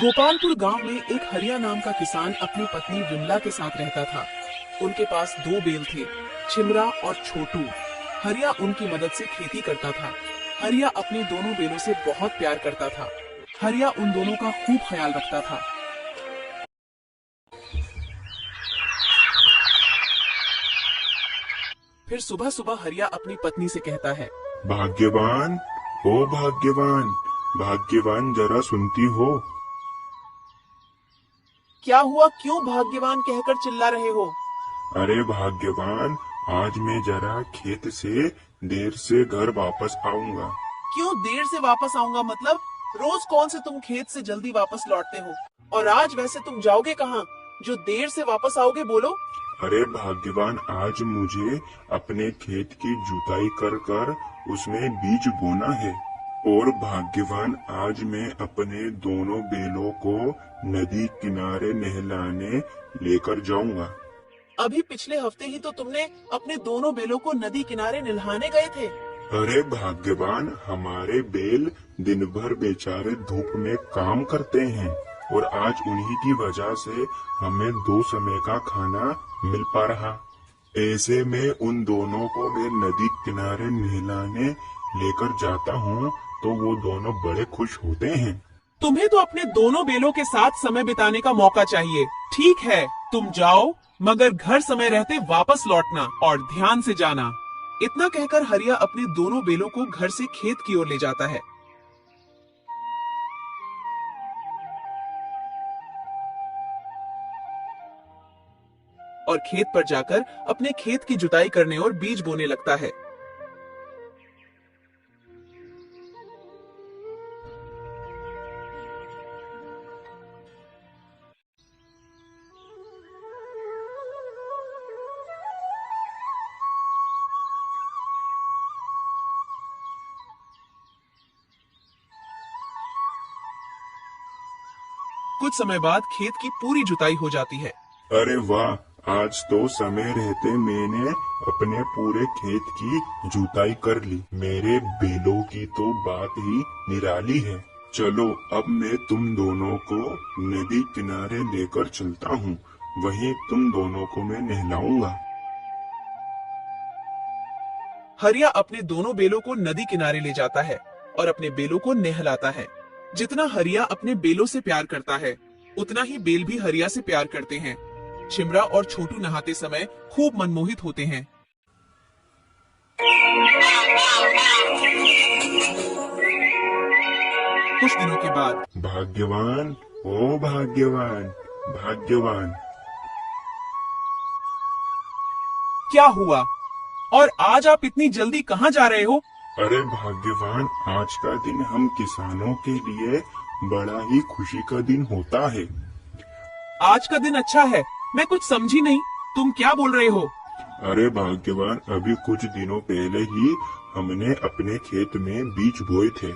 गोपालपुर गांव में एक हरिया नाम का किसान अपनी पत्नी विमला के साथ रहता था। उनके पास 2 बैल थे, छिमरा और छोटू। हरिया उनकी मदद से खेती करता था। हरिया अपने दोनों बैलों से बहुत प्यार करता था। हरिया उन दोनों का खूब ख्याल रखता था। फिर सुबह सुबह हरिया अपनी पत्नी से कहता है, भाग्यवान, ओ भाग्यवान, भाग्यवान जरा सुनती हो? क्या हुआ? क्यों भाग्यवान कहकर चिल्ला रहे हो? अरे भाग्यवान, आज मैं जरा खेत से देर से घर वापस आऊंगा। क्यों देर से वापस आऊंगा? मतलब रोज कौन से तुम खेत से जल्दी वापस लौटते हो? और आज वैसे तुम जाओगे कहाँ जो देर से वापस आओगे? बोलो। अरे भाग्यवान, आज मुझे अपने खेत की जुताई कर कर उसमें बीज बोना है। और भाग्यवान, आज मैं अपने दोनों बैलों को नदी किनारे नहलाने लेकर जाऊंगा। अभी पिछले हफ्ते ही तो तुमने अपने दोनों बैलों को नदी किनारे नहलाने गए थे। अरे भाग्यवान, हमारे बैल दिन भर बेचारे धूप में काम करते हैं और आज उन्हीं की वजह से हमें 2 समय का खाना मिल पा रहा। ऐसे में उन दोनों को मैं नदी किनारे नहलाने लेकर जाता हूँ तो वो दोनों बड़े खुश होते हैं। तुम्हें तो अपने दोनों बैलों के साथ समय बिताने का मौका चाहिए। ठीक है, तुम जाओ, मगर घर समय रहते वापस लौटना और ध्यान से जाना। इतना कहकर हरिया अपने दोनों बैलों को घर से खेत की ओर ले जाता है। और खेत पर जाकर अपने खेत की जुताई करने और बीज बोने लगता है। कुछ समय बाद खेत की पूरी जुताई हो जाती है। अरे वाह, आज तो समय रहते मैंने अपने पूरे खेत की जुताई कर ली। मेरे बैलों की तो बात ही निराली है। चलो अब मैं तुम दोनों को नदी किनारे लेकर चलता हूँ। वहीं तुम दोनों को मैं नहलाऊंगा। हरिया अपने दोनों बैलों को नदी किनारे ले जाता है और अपने बैलों को नहलाता है। जितना हरिया अपने बैलों से प्यार करता है, उतना ही बैल भी हरिया से प्यार करते हैं। छिमरा और छोटू नहाते समय खूब मनमोहित होते हैं। कुछ दिनों के बाद, भाग्यवान, ओ भाग्यवान, भाग्यवान। क्या हुआ? और आज आप इतनी जल्दी कहाँ जा रहे हो? अरे भाग्यवान, आज का दिन हम किसानों के लिए बड़ा ही खुशी का दिन होता है। आज का दिन अच्छा है? मैं कुछ समझी नहीं, तुम क्या बोल रहे हो? अरे भाग्यवान, अभी कुछ दिनों पहले ही हमने अपने खेत में बीज बोए थे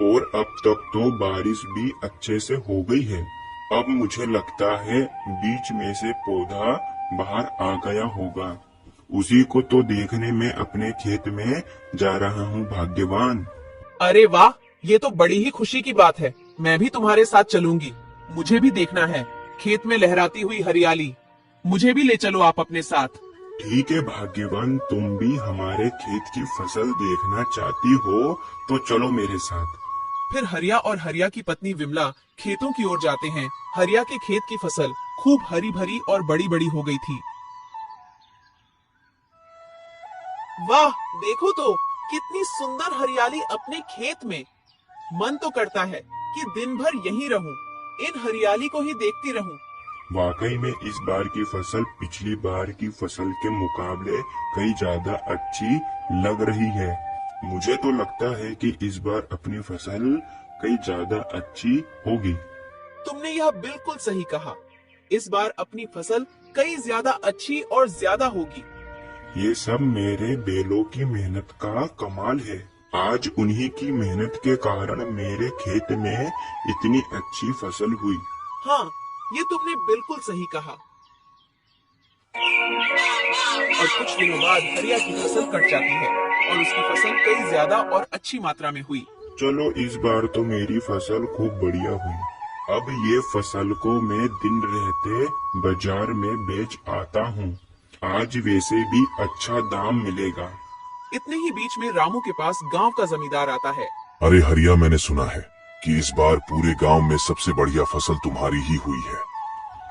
और अब तक तो बारिश भी अच्छे से हो गई है। अब मुझे लगता है बीच में से पौधा बाहर आ गया होगा। उसी को तो देखने में अपने खेत में जा रहा हूँ भाग्यवान। अरे वाह, ये तो बड़ी ही खुशी की बात है। मैं भी तुम्हारे साथ चलूंगी। मुझे भी देखना है खेत में लहराती हुई हरियाली। मुझे भी ले चलो आप अपने साथ। ठीक है भाग्यवान, तुम भी हमारे खेत की फसल देखना चाहती हो तो चलो मेरे साथ। फिर हरिया और हरिया की पत्नी विमला खेतों की ओर जाते हैं। हरिया के खेत की फसल खूब हरी भरी और बड़ी बड़ी हो गई थी। वाह, देखो तो कितनी सुंदर हरियाली अपने खेत में। मन तो करता है कि दिन भर यहीं रहूं, इन हरियाली को ही देखती रहूं। वाकई में इस बार की फसल पिछली बार की फसल के मुकाबले कई ज्यादा अच्छी लग रही है। मुझे तो लगता है कि इस बार अपनी फसल कई ज्यादा अच्छी होगी। तुमने यह बिल्कुल सही कहा। इस बार अपनी फसल कई ज्यादा अच्छी और ज्यादा होगी। ये सब मेरे बैलों की मेहनत का कमाल है। आज उन्हीं की मेहनत के कारण मेरे खेत में इतनी अच्छी फसल हुई। हाँ, ये तुमने बिल्कुल सही कहा। और कुछ दिनों बाद हरिया की फसल कट जाती है और उसकी फसल कई ज्यादा और अच्छी मात्रा में हुई। चलो इस बार तो मेरी फसल खूब बढ़िया हुई। अब ये फसल को मैं दिन रहते बाजार में बेच आता हूँ। आज वैसे भी अच्छा दाम मिलेगा। इतने ही बीच में रामू के पास गांव का जमींदार आता है। अरे हरिया, मैंने सुना है कि इस बार पूरे गांव में सबसे बढ़िया फसल तुम्हारी ही हुई है।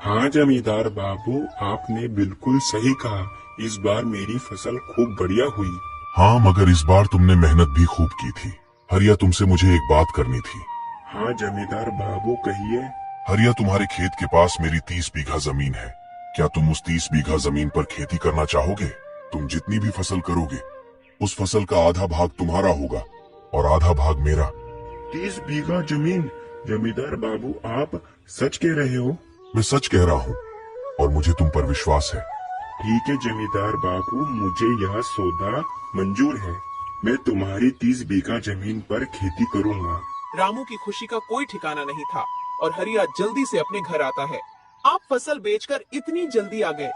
हाँ जमींदार बाबू, आपने बिल्कुल सही कहा। इस बार मेरी फसल खूब बढ़िया हुई। हाँ, मगर इस बार तुमने मेहनत भी खूब की थी। हरिया, तुमसे मुझे एक बात करनी थी। हाँ जमींदार बाबू, कहिए। हरिया, तुम्हारे खेत के पास मेरी 30 बीघा जमीन है। क्या तुम उस 30 बीघा जमीन पर खेती करना चाहोगे? तुम जितनी भी फसल करोगे उस फसल का आधा भाग तुम्हारा होगा और आधा भाग मेरा। 30 बीघा जमीन? जमींदार बाबू, आप सच कह रहे हो? मैं सच कह रहा हूँ और मुझे तुम पर विश्वास है। ठीक है जमींदार बाबू, मुझे यह सौदा मंजूर है। मैं तुम्हारी 30 बीघा जमीन पर खेती करूँगा। रामू की खुशी का कोई ठिकाना नहीं था और हरिया जल्दी से अपने घर आता है। आप फसल बेचकर इतनी जल्दी आ गए?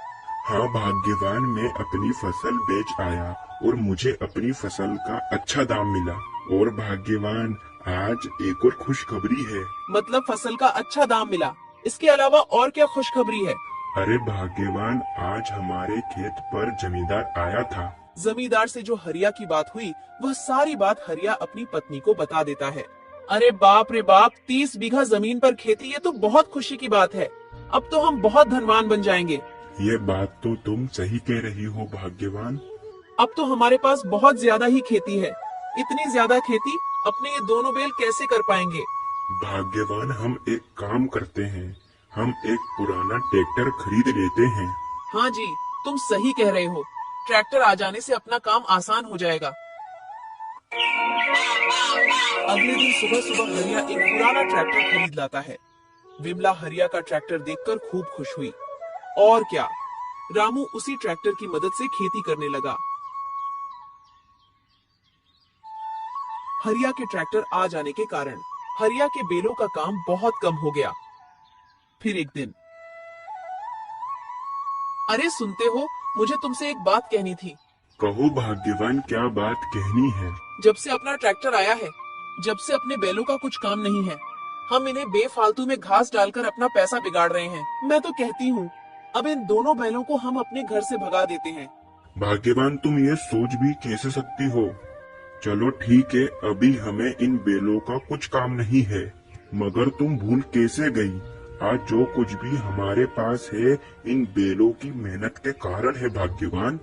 हाँ भाग्यवान, मैं अपनी फसल बेच आया और मुझे अपनी फसल का अच्छा दाम मिला। और भाग्यवान, आज एक और खुशखबरी है। मतलब फसल का अच्छा दाम मिला, इसके अलावा और क्या खुशखबरी है? अरे भाग्यवान, आज हमारे खेत पर जमींदार आया था। जमींदार से जो हरिया की बात हुई वह सारी बात हरिया अपनी पत्नी को बता देता है। अरे बाप रे बाप, 30 बीघा जमीन पर खेती, ये तो बहुत खुशी की बात है। अब तो हम बहुत धनवान बन जाएंगे। ये बात तो तुम सही कह रही हो भाग्यवान। अब तो हमारे पास बहुत ज्यादा ही खेती है। इतनी ज्यादा खेती अपने ये दोनों बैल कैसे कर पाएंगे? भाग्यवान, हम एक काम करते हैं, हम एक पुराना ट्रैक्टर खरीद लेते हैं। हाँ जी, तुम सही कह रहे हो। ट्रैक्टर आ जाने से अपना काम आसान हो जाएगा। अगले दिन सुबह सुबह हरिया एक पुराना ट्रैक्टर खरीद लाता है। विमला हरिया का ट्रैक्टर देखकर खूब खुश हुई। और क्या, रामू उसी ट्रैक्टर की मदद से खेती करने लगा। हरिया के ट्रैक्टर आ जाने के कारण हरिया के बेलों का काम बहुत कम हो गया। फिर एक दिन, अरे सुनते हो, मुझे तुमसे एक बात कहनी थी। कहो भाग्यवान, क्या बात कहनी है? जब से अपना ट्रैक्टर आया है, जब से अपने बैलों का कुछ काम नहीं है। हम इन्हें बेफालतू में घास डालकर अपना पैसा बिगाड़ रहे हैं। मैं तो कहती हूँ अब इन दोनों बैलों को हम अपने घर से भगा देते हैं। भाग्यवान, तुम ये सोच भी कैसे सकती हो? चलो ठीक है, अभी हमें इन बैलों का कुछ काम नहीं है, मगर तुम भूल कैसे गई? आज जो कुछ भी हमारे पास है इन बैलों की मेहनत के कारण है भाग्यवान।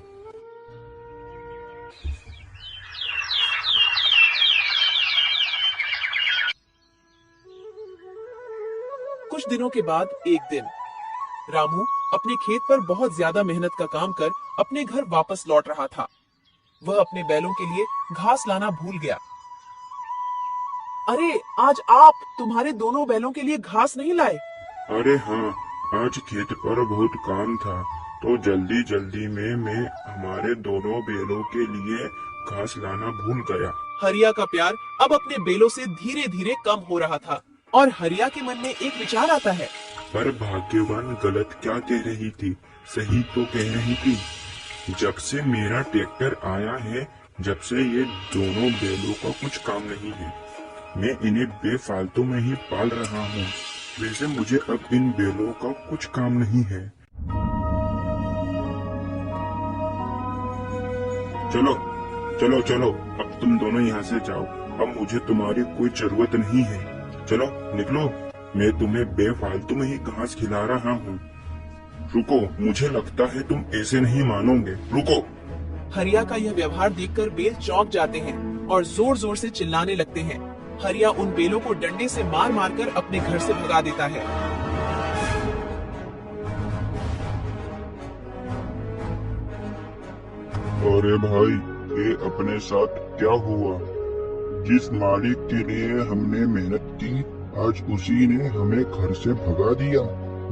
कुछ दिनों के बाद एक दिन रामू अपने खेत पर बहुत ज्यादा मेहनत का काम कर अपने घर वापस लौट रहा था। वह अपने बैलों के लिए घास लाना भूल गया। अरे आज आप तुम्हारे दोनों बैलों के लिए घास नहीं लाए? अरे हाँ, आज खेत पर बहुत काम था तो जल्दी जल्दी में मैं हमारे दोनों बैलों के लिए घास लाना भूल गया। हरिया का प्यार अब अपने बैलों से धीरे धीरे कम हो रहा था और हरिया के मन में एक विचार आता है। पर भाग्यवान गलत क्या कह रही थी, सही तो कह रही थी। जब से मेरा ट्रैक्टर आया है, जब से ये दोनों बैलों का कुछ काम नहीं है, मैं इन्हें बेफालतू में ही पाल रहा हूँ। वैसे मुझे अब इन बैलों का कुछ काम नहीं है। चलो चलो चलो, अब तुम दोनों यहाँ से जाओ। अब मुझे तुम्हारी कोई जरूरत नहीं है। चलो निकलो, मैं तुम्हें बेफालतू में ही घास खिला रहा हूँ। रुको, मुझे लगता है तुम ऐसे नहीं मानोगे। रुको। हरिया का यह व्यवहार देखकर बैल चौंक जाते हैं और जोर जोर से चिल्लाने लगते हैं। हरिया उन बैलों को डंडे से मार मार कर अपने घर से भगा देता है। अरे भाई, ये अपने साथ क्या हुआ? जिस मालिक के लिए हमने मेहनत की, आज उसी ने हमें घर से भगा दिया।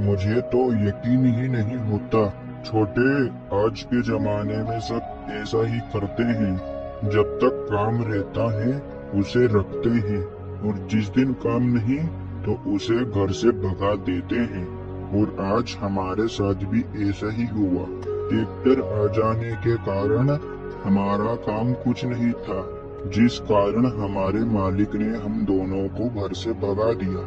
मुझे तो यकीन ही नहीं होता। छोटे, आज के जमाने में सब ऐसा ही करते हैं। जब तक काम रहता है उसे रखते हैं और जिस दिन काम नहीं तो उसे घर से भगा देते हैं। और आज हमारे साथ भी ऐसा ही हुआ। ट्रैक्टर आ जाने के कारण हमारा काम कुछ नहीं था, जिस कारण हमारे मालिक ने हम दोनों को घर से भगा दिया।